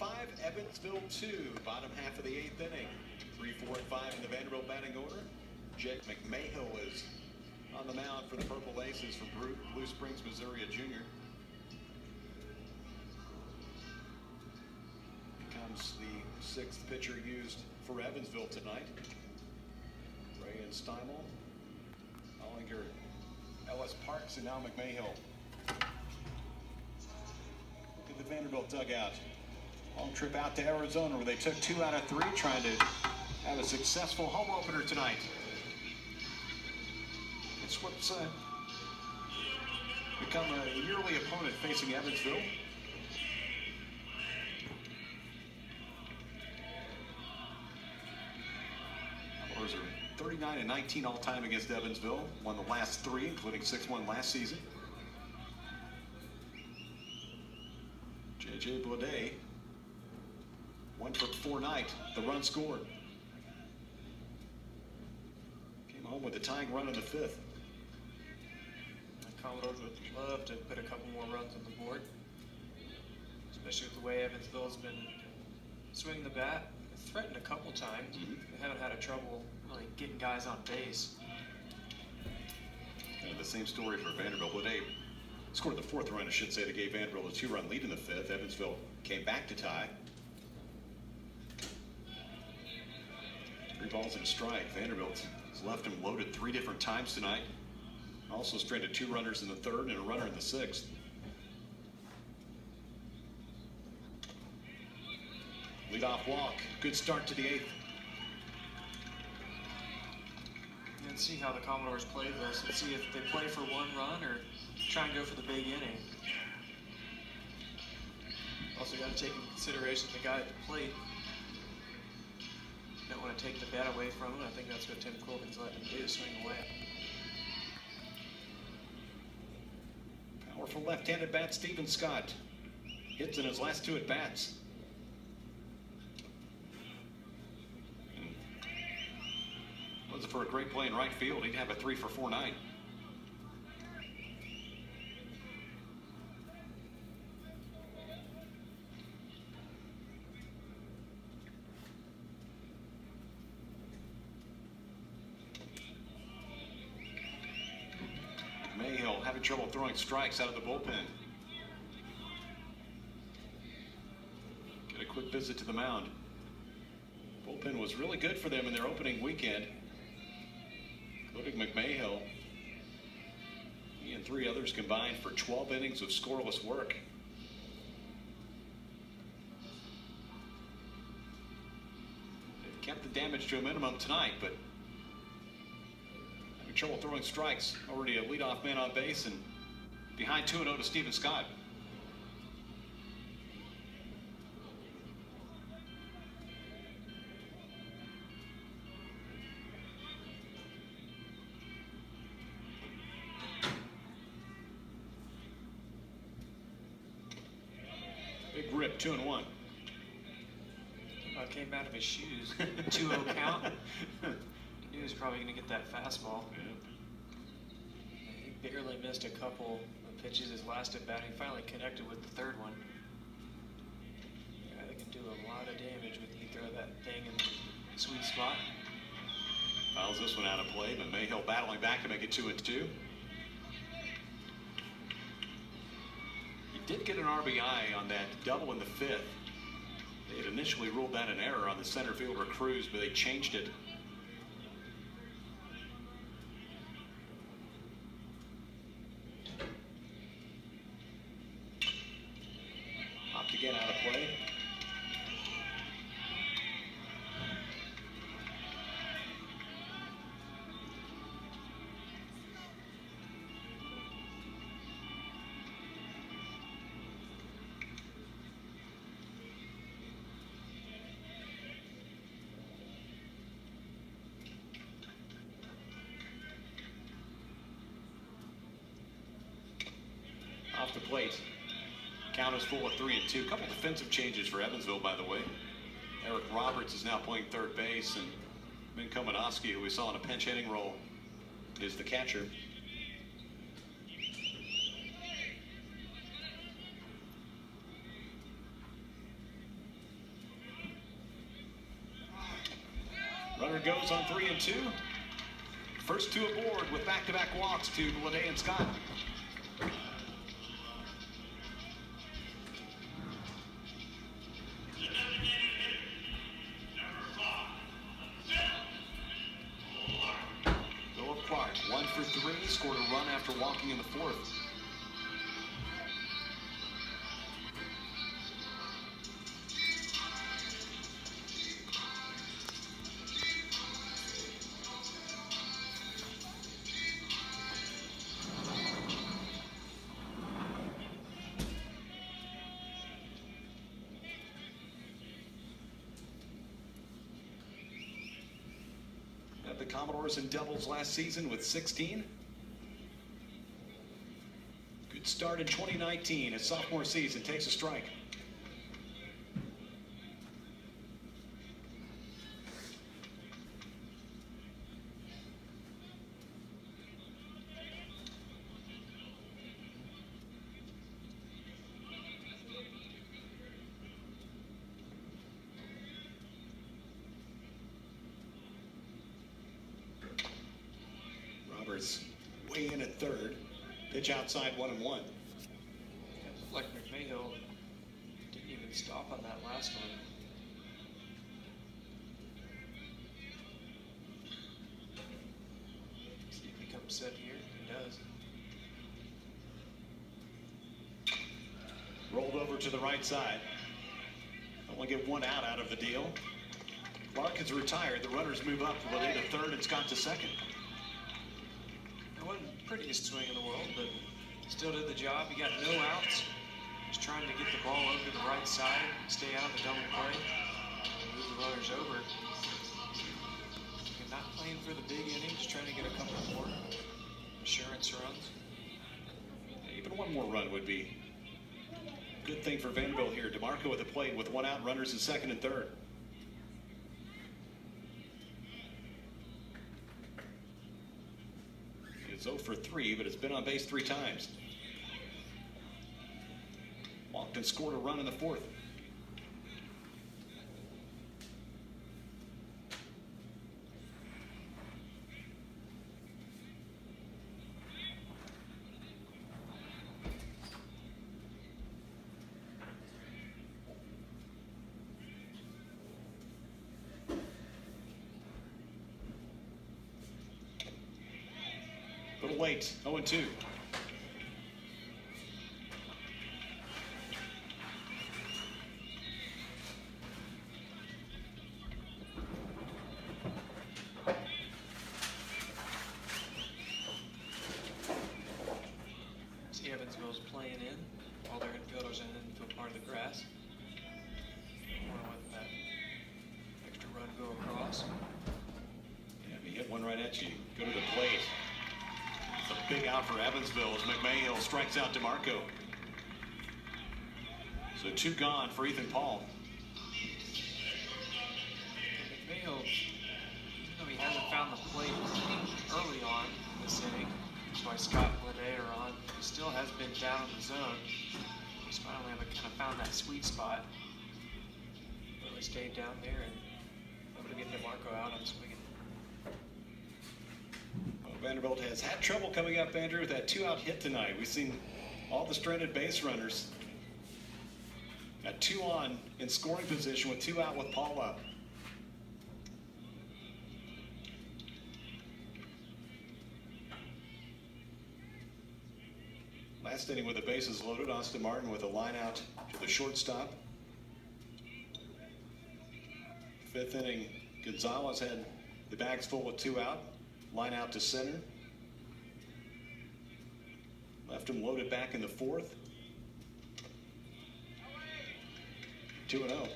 5, Evansville 2, bottom half of the 8th inning. 3, 4, and 5 in the Vanderbilt batting order. Jake McMahill is on the mound for the Purple Aces from Blue Springs, Missouri, a junior. Becomes the 6th pitcher used for Evansville tonight. Ray and Steimel, Ollinger, Ellis Parks, and now McMahill. Look at the Vanderbilt dugout. Long trip out to Arizona where they took 2 out of 3, trying to have a successful home opener tonight. It's what's become a yearly opponent facing Evansville. Ours are 39-19 all-time against Evansville. Won the last 3, including 6-1 last season. J.J. Bleday, 1 for 4 night. The run scored. Came home with a tying run in the 5th. The Commodores would love to put a couple more runs on the board, especially with the way Evansville's been swinging the bat. Threatened a couple times. They haven't had a trouble really getting guys on base. Kind of the same story for Vanderbilt. Bleday scored the 4th run, I should say, that gave Vanderbilt a 2-run lead in the 5th. Evansville came back to tie. 3 balls and a strike. Vanderbilt has left him loaded 3 different times tonight. Also stranded 2 runners in the 3rd and a runner in the 6th. Leadoff walk. Good start to the 8th. And see how the Commodores play this and see if they play for 1 run or try and go for the big inning. Also got to take into consideration the guy at the plate. Don't want to take the bat away from him. I think that's what Tim Quilken's letting him do, swing away. Powerful left-handed bat, Stephen Scott. Hits in his last 2 at-bats. Was it for a great play in right field? He'd have a 3 for 4 night. Mayhill having trouble throwing strikes out of the bullpen. Get a quick visit to the mound. Bullpen was really good for them in their opening weekend, including McMahill. He and 3 others combined for 12 innings of scoreless work. They've kept the damage to a minimum tonight, but having trouble throwing strikes. Already a leadoff man on base and behind 2-0 to Stephen Scott. Big rip, 2-1. Came out of his shoes. 2-0 count. He knew he was probably going to get that fastball. Yeah. He barely missed a couple of pitches his last at bat. He finally connected with the 3rd one. Yeah, they can do a lot of damage when you throw that thing in the sweet spot. Fouls this one out of play, but Mayhill battling back to make it 2-2. He did get an RBI on that double in the 5th. They had initially ruled that an error on the center fielder Cruz, but they changed it. Popped again out of play. Off the plate. Count is full of 3-2. A couple defensive changes for Evansville, by the way. Eric Roberts is now playing 3rd base, and Ben Komanowski, who we saw in a pinch hitting role, is the catcher. goes on 3 and 2. First two aboard with back-to-back walks to Lede and Scott. Philip Clark, 1 for 3, scored a run after walking in the fourth. The Commodores in doubles last season with 16. Good start in 2019. His sophomore season takes a strike. Roberts way in at third. Pitch outside 1-1. It looked like McMahill didn't even stop on that last one. See if he comes set here. He does. Rolled over to the right side. Only get one out of the deal. Clark is retired. The runners move up. Lede to third and Scott to second. It wasn't the prettiest swing in the world, but still did the job. He got no outs. Just trying to get the ball over to the right side, stay out of the double play, move the runners over. And not playing for the big innings, trying to get a couple more insurance runs. Even one more run would be a good thing for Vanderbilt here. DeMarco at the plate with one out, runners in second and third. It's 0 for 3, but it's been on base 3 times. Walked and scored a run in the fourth. A little late, 0 and 2. See Evansville's playing in. All their infielders in the infield part of the grass. Want to let that extra run go across. Yeah, if you hit one right at you, go to the plate. It's a big out for Evansville as McMahill strikes out DeMarco. So 2 gone for Ethan Paul. McMahill, even though he hasn't found the plate early on in this inning, that's why Scott and Lede are on, he still has been down in the zone. He's finally kind of found that sweet spot. Really stayed down there and able to get DeMarco out on swinging. Vanderbilt has had trouble coming up, Andrew, with that 2-out hit tonight. We've seen all the stranded base runners. Got 2 on in scoring position with 2 out with Paul up. Last inning with the bases loaded, Austin Martin with a line out to the shortstop. 5th inning, Gonzalez had the bags full with 2 out. Line out to center. Left him loaded back in the 4th. 2-0.